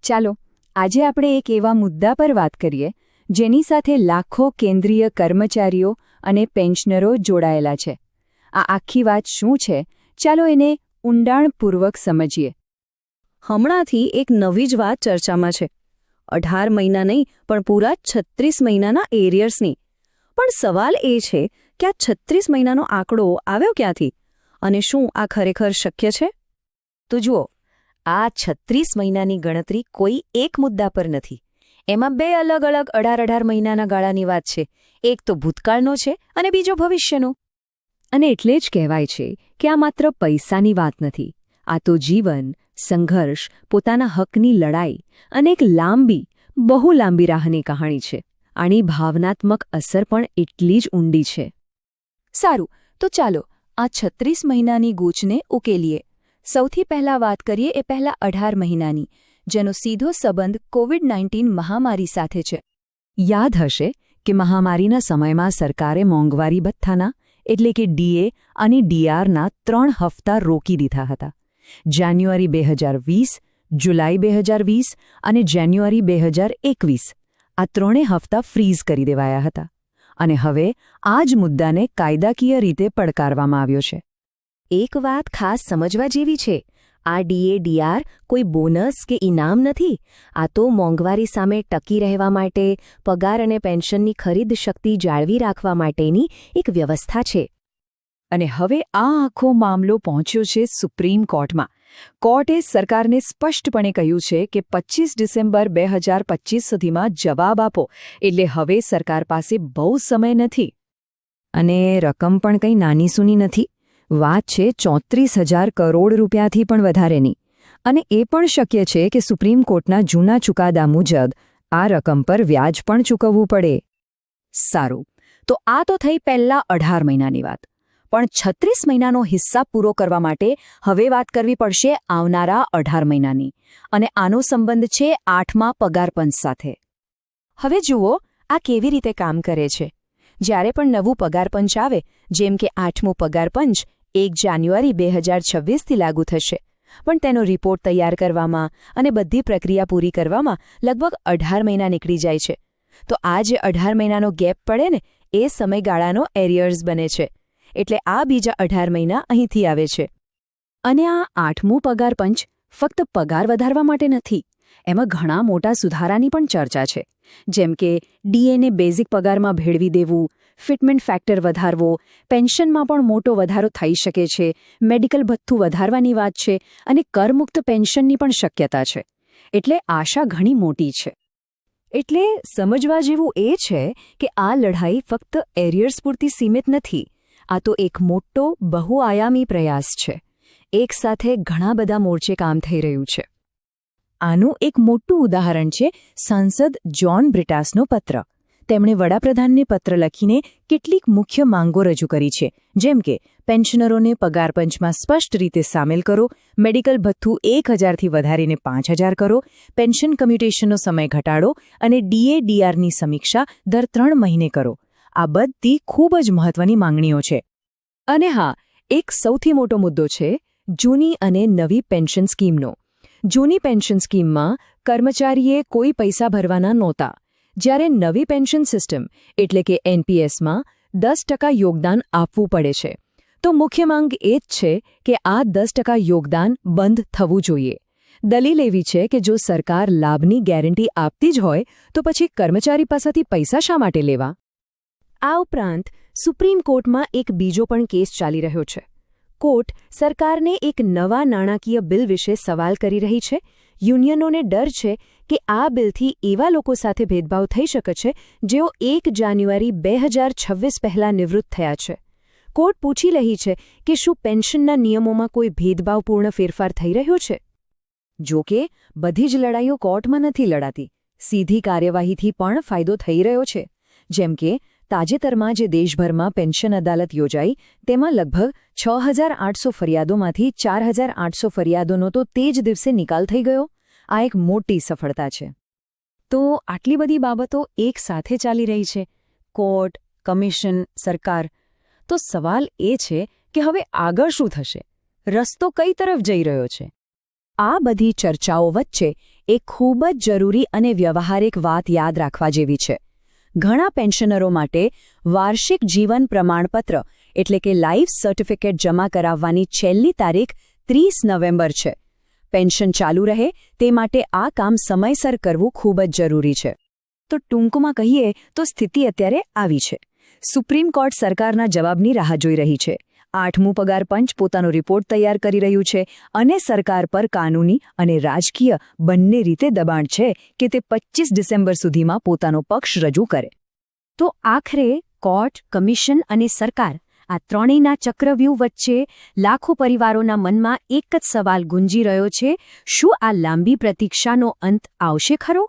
ચાલો આજે આપણે એક એવા મુદ્દા પર વાત કરીએ જેની સાથે લાખો કેન્દ્રીય કર્મચારીઓ અને પેન્શનરો જોડાયેલા છે. આ આખી વાત શું છે, ચાલો એને ઊંડાણપૂર્વક સમજીએ. હમણાંથી એક નવી જ વાત ચર્ચામાં છે. 18 મહિના નહીં પણ પૂરા 36 મહિનાના એરિયર્સની. પણ સવાલ એ છે કે આ 36 મહિનાનો આંકડો આવ્યો ક્યાંથી અને શું આ ખરેખર શક્ય છે? તો જુઓ, આ 36 મહિનાની ગણતરી કોઈ એક મુદ્દા પર નથી. એમાં બે અલગ અલગ 18 મહિનાના ગાળાની વાત છે. એક તો ભૂતકાળનો છે અને બીજો ભવિષ્યનો. અને એટલે જ કહેવાય છે કે આ માત્ર પૈસાની વાત નથી. આ તો જીવન, સંઘર્ષ, પોતાના હકની લડાઈ અને એક લાંબી, બહુ લાંબી રાહની કહાણી છે. આની ભાવનાત્મક અસર પણ એટલી જ ઊંડી છે. સારું, તો ચાલો આ 36 મહિનાની ગૂંચને ઉકેલીએ. સૌથી પહેલાં વાત કરીએ એ પહેલા 18 મહિનાની, જેનો સીધો સંબંધ કોવિડ-19 મહામારી સાથે છે. યાદ હશે કે મહામારીના સમયમાં સરકારે મોંઘવારી ભથ્થાના એટલે કે ડીએ અને ડીઆરના 3 હપ્તા રોકી દીધા હતા. જાન્યુઆરી 2020, જુલાઈ 2020 અને જાન્યુઆરી 2021. આ 3 હપ્તા ફ્રીઝ કરી દેવાયા હતા. અને હવે આ જ મુદ્દાને કાયદાકીય રીતે પડકારવામાં આવ્યો છે. એક વાત ખાસ સમજવા જેવી છે. આ ડીએ-ડીઆર કોઈ બોનસ કે ઇનામ નથી. આ તો મોંઘવારી સામે ટકી રહેવા માટે, પગાર અને પેન્શનની ખરીદ શક્તિ જાળવી રાખવા માટેની એક વ્યવસ્થા છે. અને હવે આ આખો મામલો પહોંચ્યો છે સુપ્રીમ કોર્ટમાં. કોર્ટે સરકારને સ્પષ્ટપણે કહ્યું છે કે 25 ડિસેમ્બર 2025 સુધીમાં જવાબ આપો. એટલે હવે સરકાર પાસે બહુ સમય નથી. અને રકમ પણ કંઈ નાની સૂની નથી. વાત છે 34,000 કરોડ રૂપિયાથી પણ વધારેની. અને એ પણ શક્ય છે કે સુપ્રીમ કોર્ટના જૂના ચુકાદા મુજબ આ રકમ પર વ્યાજ પણ ચૂકવવું પડે. સારું, તો આ તો થઈ પહેલા 18 મહિનાની વાત. પણ 36 મહિનાનો હિસ્સા પૂરો કરવા માટે હવે વાત કરવી પડશે આવનારા 18 મહિનાની. અને આનો સંબંધ છે 8મા પગારપંચ સાથે. હવે જુઓ, આ કેવી રીતે કામ કરે છે. જ્યારે પણ નવું પગારપંચ આવે, જેમ કે 8મું પગારપંચ 1 જાન્યુઆરી 2026થી લાગુ થશે, પણ તેનો રિપોર્ટ તૈયાર કરવામાં અને બધી પ્રક્રિયા પૂરી કરવામાં લગભગ 18 મહિના નીકળી જાય છે. તો આ જે 18 મહિનાનો ગેપ પડે ને, એ સમયગાળાનો એરિયર્સ બને છે. એટલે આ બીજા 18 મહિના અહીંથી આવે છે. અને આ 8મું પગારપંચ ફક્ત પગાર વધારવા માટે નથી. એમાં ઘણા મોટા સુધારાની પણ ચર્ચા છે. જેમ કે ડીએને બેઝિક પગારમાં ભેળવી દેવું, ફિટમેન્ટ ફેક્ટર વધારવો, પેન્શનમાં પણ મોટો વધારો થઈ શકે છે, મેડિકલ ભથ્થું વધારવાની વાત છે અને કરમુક્ત પેન્શનની પણ શક્યતા છે. એટલે આશા ઘણી મોટી છે. એટલે સમજવા જેવું એ છે કે આ લડાઈ ફક્ત એરિયર્સ પૂરતી સીમિત નથી. આ તો એક મોટો બહુઆયામી પ્રયાસ છે. એક સાથે ઘણા બધા મોરચે કામ થઈ રહ્યું છે. આનું એક મોટું ઉદાહરણ છે સાંસદ જ્હોન બ્રિટાસનો પત્ર. તેમણે વડાપ્રધાનને પત્ર લખીને કેટલીક મુખ્ય માંગો રજૂ કરી છે, જેમ કે પેન્શનરોને પગારપંચમાં સ્પષ્ટ રીતે સામેલ કરો, મેડિકલ ભથ્થું 1,000થી વધારીને 5,000 કરો, પેન્શન કમ્યુટેશનનો સમય ઘટાડો અને ડીએ-ડીઆરની સમીક્ષા દર 3 મહિને કરો. આ બધી ખૂબ જ મહત્વની માંગણીઓ છે. અને હા, એક સૌથી મોટો મુદ્દો છે જૂની અને નવી પેન્શન સ્કીમનો. જૂની પેન્શન સ્કીમમાં કર્મચારીએ કોઈ પૈસા ભરવાના નહોતા. જ્યારે નવી પેન્શન સિસ્ટમ એટલે કે એનપીએસમાં 10% યોગદાન આપવું પડે છે. તો મુખ્ય માંગ એ જ છે કે આ 10% યોગદાન બંધ થવું જોઈએ. દલીલ એવી છે કે જો સરકાર લાભની ગેરંટી આપતી જ હોય તો પછી કર્મચારી પાસેથી પૈસા શા માટે લેવા? આ ઉપરાંત સુપ્રીમ કોર્ટમાં એક બીજો પણ કેસ ચાલી રહ્યો છે. કોર્ટ સરકારને એક નવા નાણાકીય બિલ વિશે સવાલ કરી રહી છે. યુનિયનોને ડર છે કે આ બિલથી એવા લોકો સાથે ભેદભાવ થઈ શકે છે જેઓ 1 જાન્યુઆરી 2026 પહેલાં નિવૃત્ત થયા છે. કોર્ટ પૂછી રહી છે કે શું પેન્શનના નિયમોમાં કોઈ ભેદભાવપૂર્ણ ફેરફાર થઈ રહ્યો છે. જો કે બધી જ લડાઈઓ કોર્ટમાં નથી લડાતી. સીધી કાર્યવાહીથી પણ ફાયદો થઈ રહ્યો છે. જેમ કે તાજેતરમાં જે દેશભરમાં પેન્શન અદાલત યોજાઈ, તેમાં લગભગ 6,800 ફરિયાદોમાંથી 4,800 ફરિયાદોનો તો તે જ દિવસે નિકાલ થઈ ગયો. આ એક મોટી સફળતા છે. તો આટલી બધી બાબતો એક સાથે ચાલી રહી છે, કોર્ટ, કમિશન, સરકાર. તો સવાલ એ છે કે હવે આગળ શું થશે? રસ્તો કઈ તરફ જઈ રહ્યો છે? આ બધી ચર્ચાઓ વચ્ચે એક ખૂબ જ જરૂરી અને વ્યવહારિક વાત યાદ રાખવા જેવી છે. ઘણા પેન્શનરો માટે વાર્ષિક જીવન પ્રમાણપત્ર એટલે કે લાઈફ સર્ટિફિકેટ જમા કરાવવાની છેલ્લી તારીખ 30 નવેમ્બર છે. પેન્શન ચાલુ રહે તે માટે આ કામ સમયસર કરવું ખૂબ જ જરૂરી છે. તો ટૂંકમાં કહીએ તો સ્થિતિ અત્યારે આવી છે. સુપ્રીમ કોર્ટ સરકારના જવાબની રાહ જોઈ રહી છે. 8મું પગાર પંચ પોતાનો રિપોર્ટ તૈયાર કરી રહ્યું છે અને સરકાર પર કાનૂની અને રાજકીય બંને રીતે દબાણ છે કે તે 25 ડિસેમ્બર સુધીમાં પોતાનો પક્ષ રજૂ કરે. તો આખરે કોર્ટ, કમિશન અને સરકાર આ ત્રણેયના ચક્રવ્યૂહ વચ્ચે લાખો પરિવારોના મનમાં એક જ સવાલ ગુંજી રહ્યો છે: શું આ લાંબી પ્રતીક્ષાનો અંત આવશે ખરો?